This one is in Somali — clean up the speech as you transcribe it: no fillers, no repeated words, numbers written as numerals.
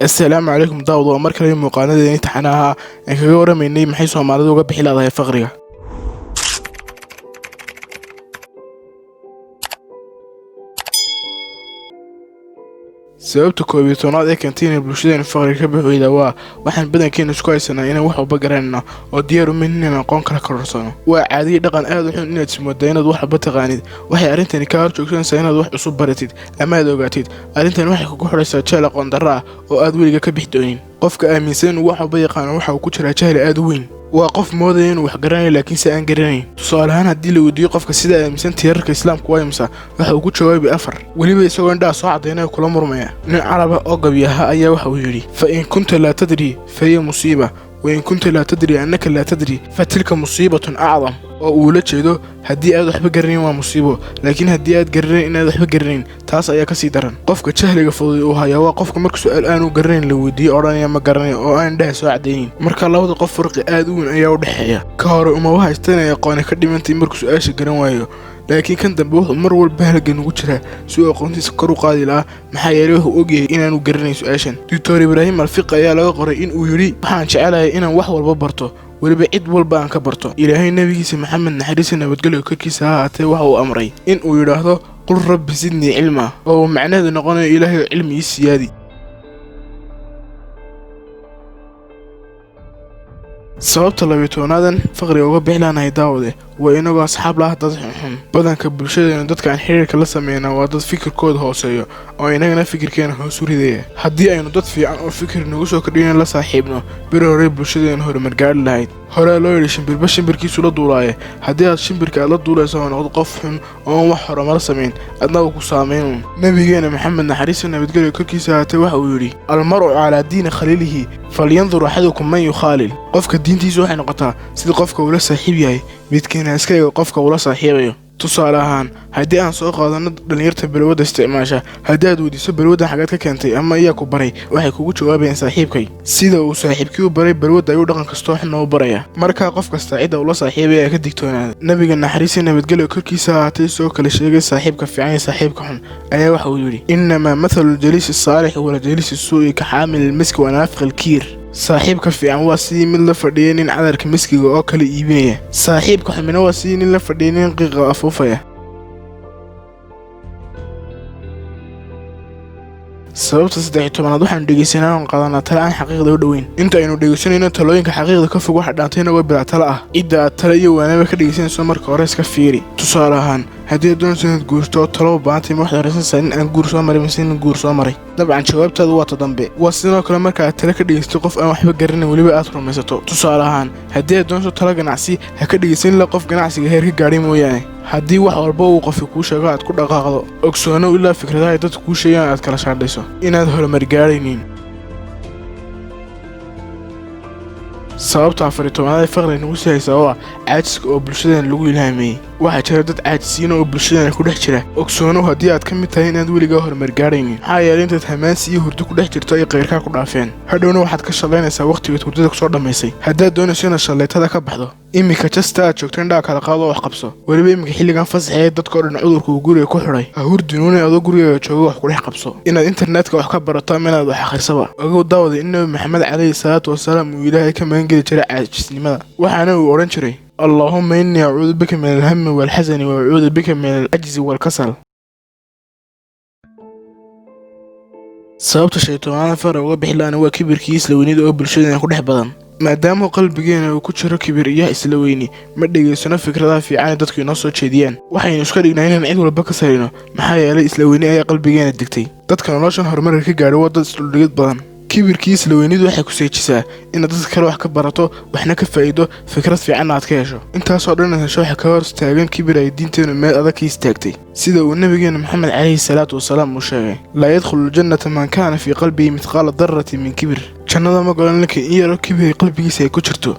السلام عليكم داود ومركل المقالة امتحانها ان kaga warameynay maxay Soomaalidu uga bixi lahayd faqriga. sababta koobiyoonaad ee kantiin bulshada faqriga ka buuxiyay waa waxaan badankeena isku haysanaa inaan wax walba garanayno oo diyaar u meenina aqoon kala korsano waa caadi dhaqan aad u xun inaad ismoodo inaad wax walba taqaanid waxay arintani ka horjoogsanaysaa inaad wax cusub baratid ama aad ogaatid arintani waxay kugu xoraysaa jeel aqoon darro ah oo aad weliga ka bixi doonin qofka aaminsan wax walba yaqaan waxa uu ku jiraa jahli aad u weyn waa qof moodaya inuu wax garanayo laakiin si aan garanayn tusaale ahaan haddii la weydiiyo qofka sida aaminsan tiirarka islaamku waa imisa waxa uu ku jawaabi 4 weliba isagoo indhaha soo cadeynaya kula murmaya nin caraba oo gabiyaha ayaa waxa uu yidhi fa in kunta laa tadri fa hiya musiiba وإن كنت لا تدري أنك لا تدري فتلك مصيبة أعظم وأولى جدو هدي أد وحب جرين ومصيبة لكن هدي أد جرين إن أد وحب جرين تاس أيا كسي درن قفك شهل جفضي وهاي وقفك مركز سؤال أنا وجرين لو دي أراني ما جرين أو أنا ده ساعدين مرك الله تقف فرق آدون أيا وضحية كهر أما وها استنى يقان كدي من تمركز سؤال جرين وايو لكن كان دبوه مر والبهلج نوجرها سوى قنتي سكروا قادي لا محيره وجه إن أنا وجرين سؤاشن دكتور إبراهيم الفقه يا لا قرئين ويري حانش على إنا وح والببرته ولبعيد والبان كبرته إلهي النبي محمد نحرسنا بتقوله كل ساعة وهو أمري إن ويراه قل رب زدني علما أو معناه نقول إلهي علمي السيادي sababta labitoonadan faqriga uga bixlaanay daawade waa inagu asxaab la dad xun badanka bulshada dadka aan xiriirka la sameeyna waa dad fikirkooda hooseeyo oo inagana fikirkeena hoos u ridaya haddii aynu dad fiican oo fikir nagu soo kordhiyeen la saaxiibno bir hore bulshadeena horumar gaar lahayd hore loo yiri shimbirba shimbirkiisu la duulaaye haddii aad shimbirka la duulayso oo noqdo qof xun oo wax horumar sameyn adna ku saameyn nabigeena maxamed naxariis nabadgelyo korkiisa haatay waxa uu yiri almaru ala diin khaliilihi falyanzur ahadukum man yukhalil qofka diintiisu waxay noqotaa sida qofka uu la saaxiib yahay midkiina iska eego qofka uu la saaxiibayo tusaale ahaan haddii aan soo qaadano dhalinyarta balwada isticmaasha haddii aad weydiiso balwada xagaad ka keentay ama iyaa ku baray waxay kugu jawaabayaan saaxiibkay sida uu saaxiibkii u baray balwada ayuu dhaqan kastoo xun u baraya markaa qof kasta cid uu la saaxiibaya ka digtoonaada nabiga naxariis nabadgelyo korkiisa haatay soo kala sheegay saaxiibka fiican iyo saaxiibka xun ayaa waxa uu yiri inma mathalu jalis as-salih wa jalis as-su'i ka hamil al-misk wa nafiq al-kir saaxiibka fiican waa sidii mid la fadhiyay nin cadarka miskiga oo kala iibinaya saaxiibka xumina waa sidii nin la fadhiyay nin qiiqa afuufaya sababta 13aad waxaan dhageysanaa qaadanaa tala aan xaqiiqda u dhaweyn inta aynu dhageysanayno talooyinka xaqiiqda ka fog waxa dhaantayna way bilaa tala ah cidda tala iyo waanaba ka dhageysanayso marka hore iska fiiri tusaale ahaan haddii doonayso inaad guurto talo baantay wax dareensan in aan guur soo maray mise guur soo maray dabcan jawaabtaadu waa tadambe waa sidoo kale marka aad tala ka dhageysto qof aan waxba garanin waliba aad rumaysato tusaale ahaan haddii aad doonayso tala ganacsi ha ka dhageysan la qof ganacsiga heer ka gaadhay mooyaane haddii wax walba uu qofku ku sheego aad ku dhaqaaqdo ogsoono ilaa fikradaha ay dadku ku sheegaan aad kala shaadhayso inaad horumar gaaraynin sababta 14aad faqriga nagu sahaysa oo caajiska oo bulshadana lagu ilaameeyay waxa jira dad caajisiin oo bulshadana ku dhex jira ogsoono haddii aad ka mid tahay inaad weligaa horumar gaaraynin maxaa yeelay intaad hamaansi iyo hurdo ku dhex jirto ay qeyrkaa ku dhaafeen hadhowna waxaad ka shaqaynaysaa waqtigeed hurdada kusoo dhammaysay haddaad doonayso inaad shallaytada ka baxdo imika jasta aad joogto indhaha kala qaado wax qabso weliba imika xilligan fasaxeed dadka oo dhan cudurka uu guriga ku xidhay ha hurdinuuna adoo guriga joogo wax ku dhex qabso inaad internetka wax ka barato ama inaad wax akhrisaba ogow daawada in nabi maxamed calayhi salaatu wasalaam uu ilaahay ka magan geli jiray caajisnimada waxaana uu odhan jiray اللهم إني أعوذ بك من الهم والحزن وأعوذ بك من العجز والكسل sababta shaytaanada fara uga bixlaana waa kibirkiis la weynida oo bulshada ku dhex badan maadaama qalbigeena uu ku jiro kibir iyo isla weyni ma dhageysano fikradaha fiican dadku inoo soo jeediyaan waxaynu iska dhignaa inaan cid walba ka sarino maxaa yeelay isla weyni ayaa qalbigeena digtay dadka noloshan horumar ka gaaray waa dad isla dhigid badan kibirkiis la weynidu waxay ku seejisaa inaad dadka kale wax ka barato waxna ka faa'iido fikrad fiican aad ka hesho intaasoo dhan hesho waxa ka hor istaagan kibir ay diinteenu meel adag ka istaagtay sida uu nabigeena maxamed calayhi salaatu wasalaam uu sheegay laa yadkhulu ljannata man kaana fii qalbihi mithqaala darratin min kibir jannada ma galan laakiin in yaro kibir qalbigiisa ay ku jirto